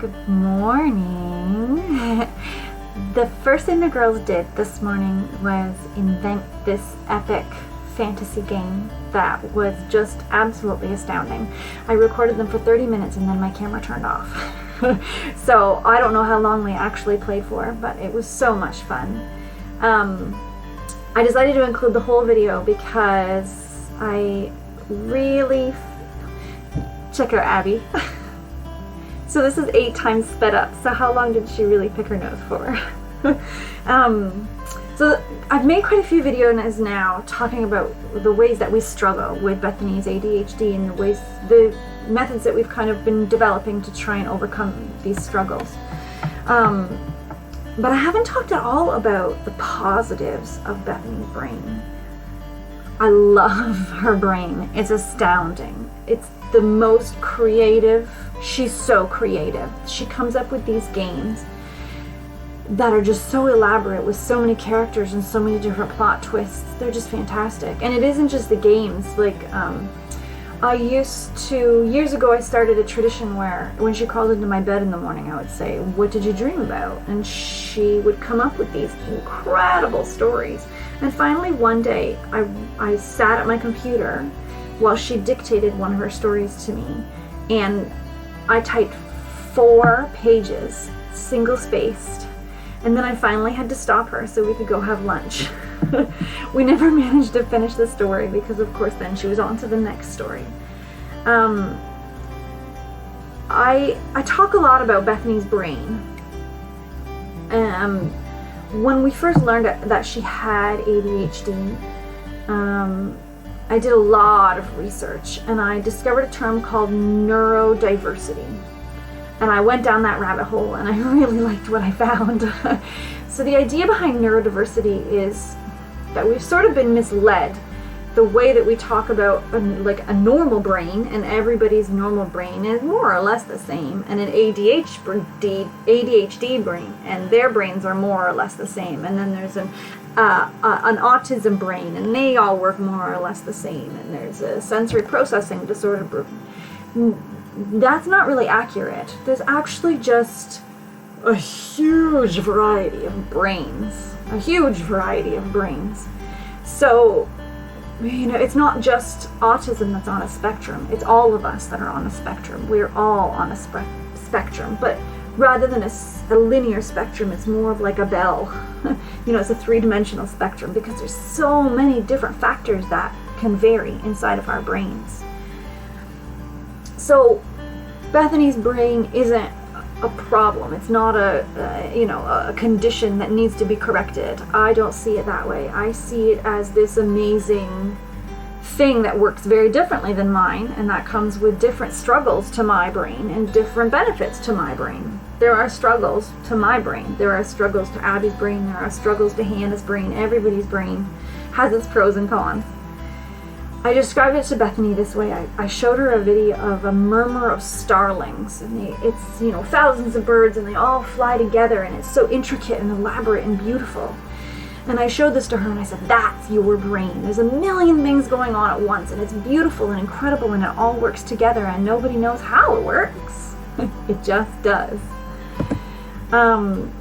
Good morning. The first thing the girls did this morning was invent this epic fantasy game that was just absolutely astounding. I recorded them for 30 minutes and then my camera turned off. So I don't know how long they actually played for, but it was so much fun. I decided to include the whole video because I really... Check out Abby. So this is 8 times sped up, so how long did she really pick her nose for? So I've made quite a few videos now talking about the ways that we struggle with Bethany's ADHD and the methods that we've kind of been developing to try and overcome these struggles. But I haven't talked at all about the positives of Bethany's brain. I love her brain. It's astounding. It's the most creative. She's so creative. She comes up with these games that are just so elaborate with so many characters and so many different plot twists. They're just fantastic. And it isn't just the games. Like, years ago I started a tradition where when she crawled into my bed in the morning, I would say, "What did you dream about?" And she would come up with these incredible stories. And finally one day I sat at my computer while she dictated one of her stories to me, and I typed 4 pages, single-spaced, and then I finally had to stop her so we could go have lunch. We never managed to finish the story because, of course, then she was on to the next story. I talk a lot about Bethany's brain. When we first learned that she had ADHD, I did a lot of research and I discovered a term called neurodiversity. And I went down that rabbit hole and I really liked what I found. So the idea behind neurodiversity is that we've sort of been misled. The way that we talk about like a normal brain, and everybody's normal brain is more or less the same, and an ADHD brain, and their brains are more or less the same. And then there's an autism brain, and they all work more or less the same. And there's a sensory processing disorder brain. That's not really accurate. There's actually just a huge variety of brains. A huge variety of brains. So, you know, it's not just autism that's on a spectrum. It's all of us that are on a spectrum. We're all on a spectrum. But rather than a linear spectrum, it's more of like a bell. You know, it's a 3-dimensional spectrum because there's so many different factors that can vary inside of our brains. So Bethany's brain isn't a problem. It's not a condition that needs to be corrected. I don't see it that way. I see it as this amazing thing that works very differently than mine, and that comes with different struggles to my brain and different benefits to my brain. There are struggles to my brain. There are struggles to Abby's brain. There are struggles to Hannah's brain. Everybody's brain has its pros and cons. I described it to Bethany this way. I showed her a video of a murmur of starlings, and it's, you know, thousands of birds, and they all fly together, and it's so intricate and elaborate and beautiful. And I showed this to her, and I said, "That's your brain. There's a million things going on at once, and it's beautiful and incredible, and it all works together, and nobody knows how it works. It just does." And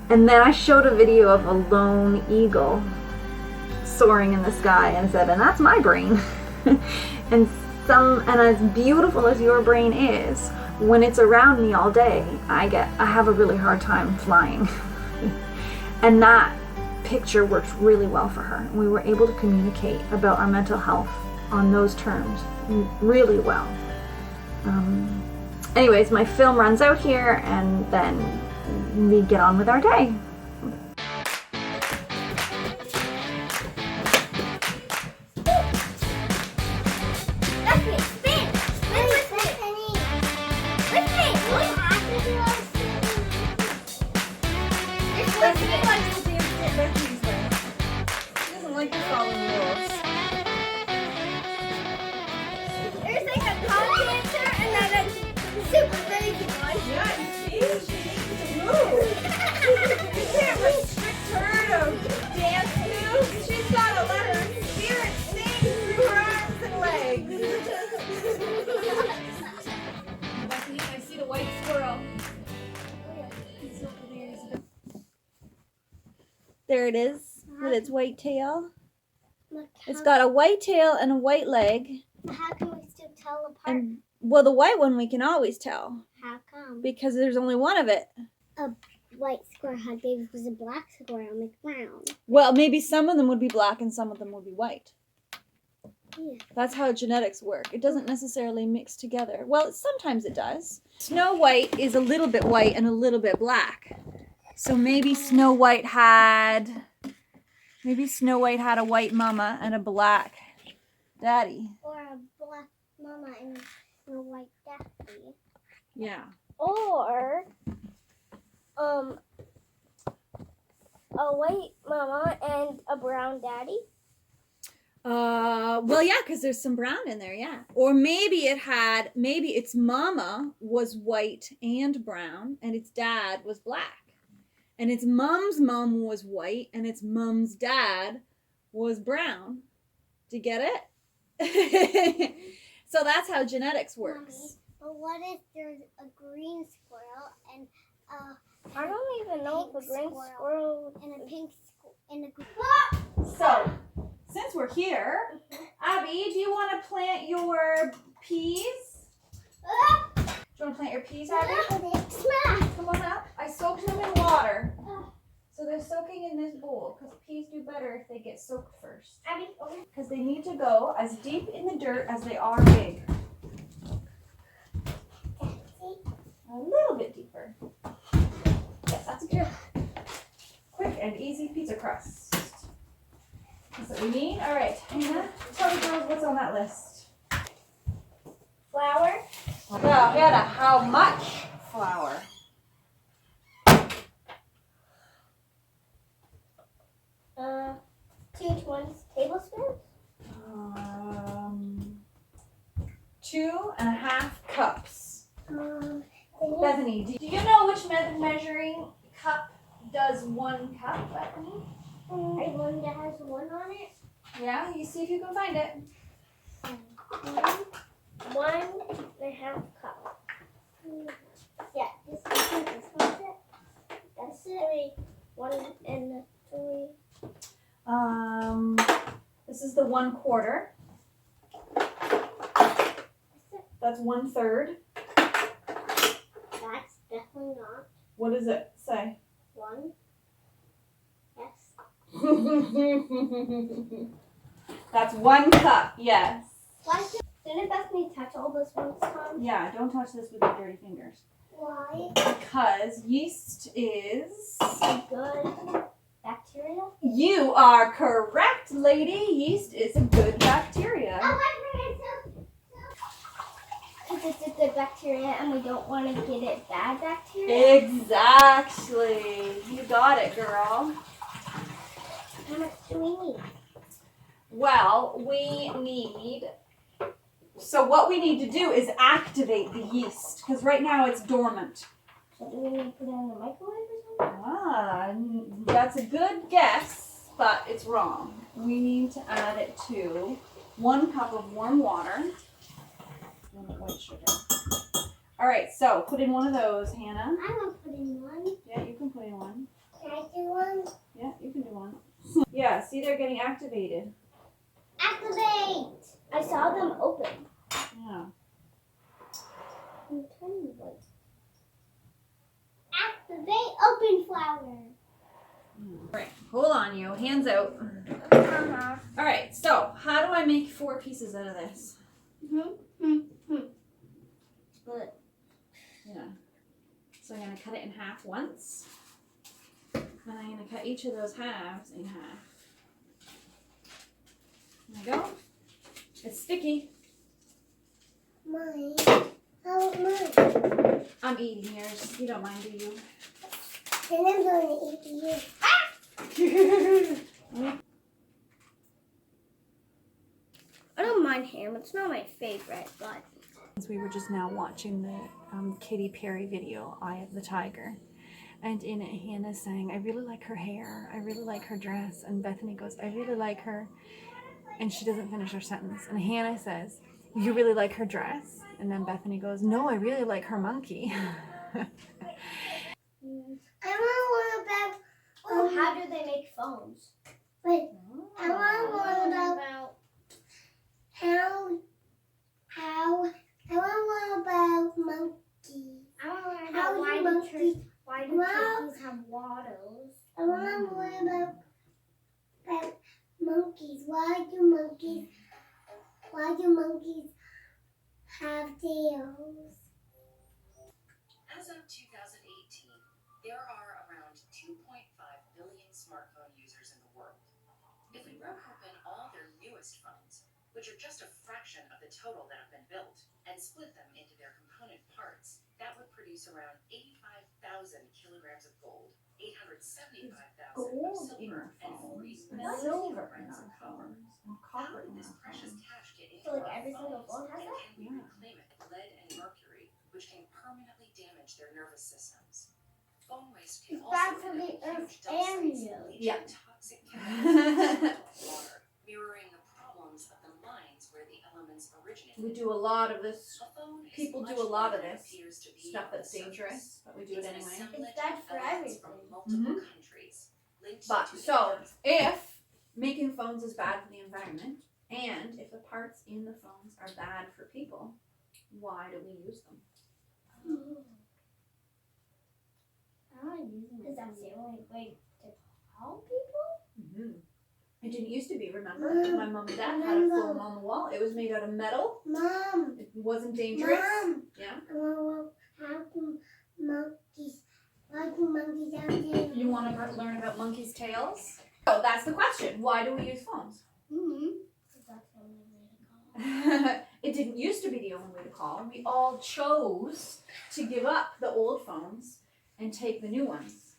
then I showed a video of a lone eagle soaring in the sky and said, "And that's my brain." and as beautiful as your brain is, when it's around me all day, I have a really hard time flying. And that picture worked really well for her. We were able to communicate about our mental health on those terms really well. Anyways, my film runs out here, and then we get on with our day. There's like a pop dancer and then a super big one. Yeah, you see? She needs to move. You can't restrict her to dance moves. She's got to let her spirit sing through her arms and legs. Becky, I see the white squirrel. There it is with its white tail. It's got a white tail and a white leg. How can we still tell apart? And well, the white one we can always tell How come? because there's only one of it. A white squirrel had babies with a black squirrel make brown. Well, maybe some of them would be black and some of them would be white. Yeah. That's how genetics work. It doesn't necessarily mix together. Well, sometimes it does. Snow White is a little bit white and a little bit black. So maybe Snow White had a white mama and a black daddy. Or a black mama and a white daddy. Yeah. Or a white mama and a brown daddy. Well, yeah, because there's some brown in there, yeah. Or maybe its mama was white and brown, and its dad was black. And its mom's mom was white, and its mom's dad was brown. Do you get it? So that's how genetics works. Mommy, but what if there's a green squirrel and I don't even know if a green squirrel and a pink squirrel and a green. So, since we're here, Abby, do you want to plant your peas? Do you want to plant your peas, Abby? Come on up. I soaked them in water. So they're soaking in this bowl because peas do better if they get soaked first. Abby, Because they need to go as deep in the dirt as they are big. A little bit deeper. Yes, that's good. Quick and easy pizza crust. That's what we need. All right, Hannah, tell the girls what's on that list. flour. Well, Hannah, how much flour? 2 tablespoons. 2.5 cups. Bethany. Bethany, do you know which measuring cup does 1 cup, Bethany? One that has 1 on it. Yeah, you see if you can find it. 1.5 cup. Yeah, this one's it. That's it. 1 and 3. This is the 1/4. That's 1/3. That's definitely not What does it say? 1. Yes. That's 1 cup, yes. Why didn't Bethany touch all this one time? Yeah, don't touch this with your dirty fingers. Why? Because yeast is... Good bacteria. You are correct, lady. Yeast is a good bacteria. Because it's a good bacteria and we don't want to get it bad bacteria. Exactly. You got it, girl. How much do we need? Well, so what we need to do is activate the yeast, because right now it's dormant. So do we need to put it in the microwave or something? That's a good guess, but it's wrong. We need to add it to 1 cup of warm water. White sugar. All right, so put in one of those, Hannah. I want to put in 1. Yeah, you can put in 1. Can I do 1? Yeah, you can do 1. Yeah, see, they're getting activated. Activate! I saw them open. Yeah. I'm turning the light. Activate open flower. All right, hold on, you. Hands out. All right, so how do I make 4 pieces out of this? Good. Yeah. So I'm going to cut it in half once. And I'm going to cut each of those halves in half. There we go. It's sticky. Mine. How about mine? I'm eating yours. You don't mind, do you? And I'm going to eat you. I don't mind ham. It's not my favorite, but... We were just now watching the Katy Perry video, Eye of the Tiger. And in it, Hannah's saying, I really like her hair. I really like her dress. And Bethany goes, I really like her. And she doesn't finish her sentence. And Hannah says, you really like her dress? And then Bethany goes, no, I really like her monkey. I want one about... how do they make foam? phones. Wait, I want one about how I want one about monkeys. I want one about why do turkeys have waddles. I want one about monkeys. Why do monkeys have tails? As of 2018, there are around 2.5 billion smartphone users in the world. If we broke open all their newest phones, which are just a fraction of the total that have been built, and split them into their component parts, that would produce around 85,000 kilograms of gold, 875,000 of silver, and 3 million kilograms of copper. How did this precious cash get into So, like, our every single phones, phone has and it? can we reclaim it? Lead and mercury, which can permanently damage their nervous systems. Phone waste can It's also bad for end the up in earth huge dump and sites, you. leaching toxic chemicals into water, mirroring the problems of the mines where the elements originate. We do a lot of this. A phone is People do much a lot more of than it this appears to be stuff on that's the surface. dangerous, but we do it It's an anyway. assemblage It's bad of for elements from everything. multiple countries linked But to so Earth. if making phones is bad for the environment, and if the parts in the phones are bad for people, why do we use them? Because that's the only way to call people? It didn't used to be, remember? My mom and dad had a phone on the wall. It was made out of metal. Mom! It wasn't dangerous. Mom! Yeah. How do monkeys, why do monkeys have tails? You want to learn about monkeys' tails? Oh, that's the question. Why do we use phones? Because that's the only way to call. It didn't used to be the only way to call. We all chose to give up the old phones and take the new ones.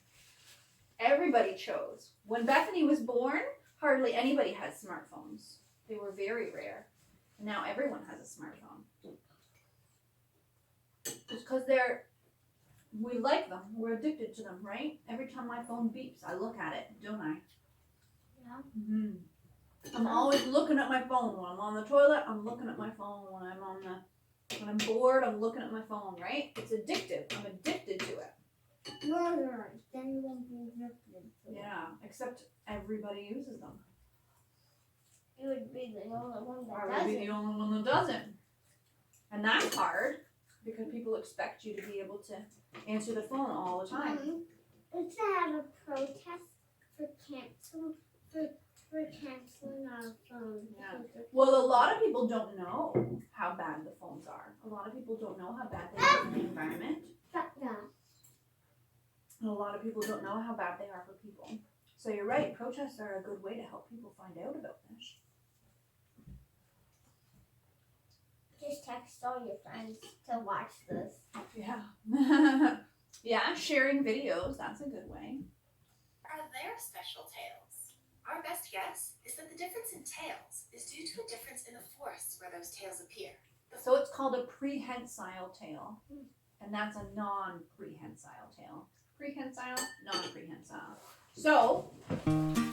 Everybody chose. When Bethany was born, hardly anybody had smartphones. They were very rare. And now everyone has a smartphone. Just because we like them. We're addicted to them, right? Every time my phone beeps, I look at it, don't I? Yeah. I'm always looking at my phone. When I'm on the toilet, I'm looking at my phone. When I'm bored, I'm looking at my phone, right? It's addictive. I'm addicted to it. Then you won't be addicted to it. Yeah, except everybody uses them. You would be the only one Or that would be doesn't. the only one that doesn't. And that's hard because people expect you to be able to answer the phone all the time. Let's have a protest for canceling our phones. Yeah. Well, a lot of people don't know how bad the phones are. A lot of people don't know how bad they are for the environment. Yeah. And a lot of people don't know how bad they are for people. So you're right, protests are a good way to help people find out about this. Just text all your friends to watch this. Yeah. Yeah, sharing videos, that's a good way. Are there special tails? Our best guess is that the difference in tails is due to a difference in the forests where those tails appear. So it's called a prehensile tail. And that's a non-prehensile tail. Prehensile, non-prehensile. So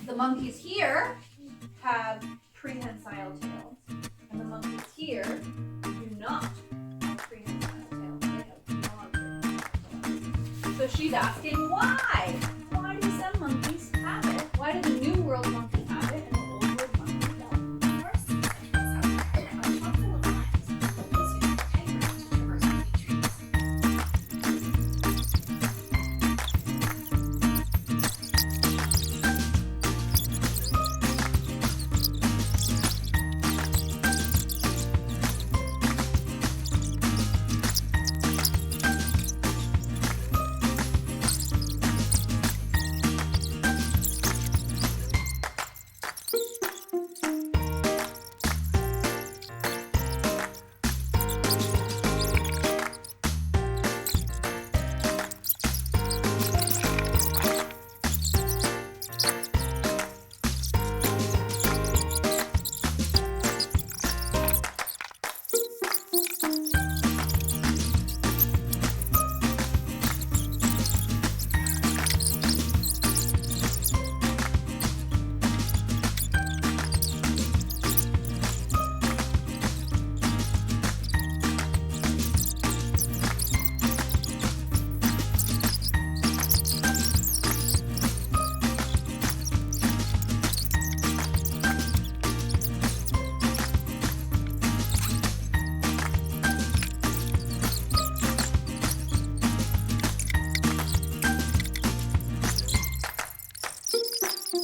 the monkeys here have prehensile tails. And the monkeys here do not have prehensile tails. They have non-prehensile tails. So she's asking why? Why do some monkeys have it? Why do the New World monkeys have it and the Old World monkeys don't? First, the tails outside are thoughtful of lines that use tigers to traverse between trees. So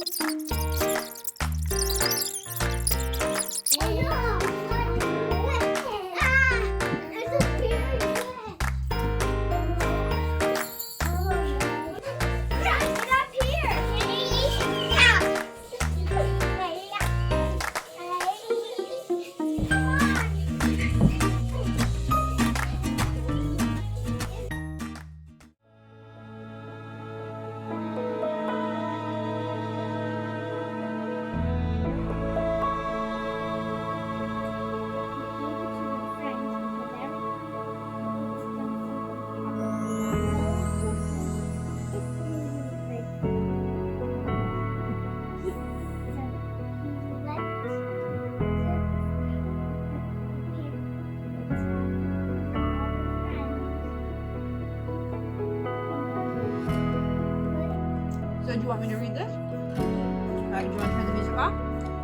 do you want me to read this? All right, do you want to turn the music off?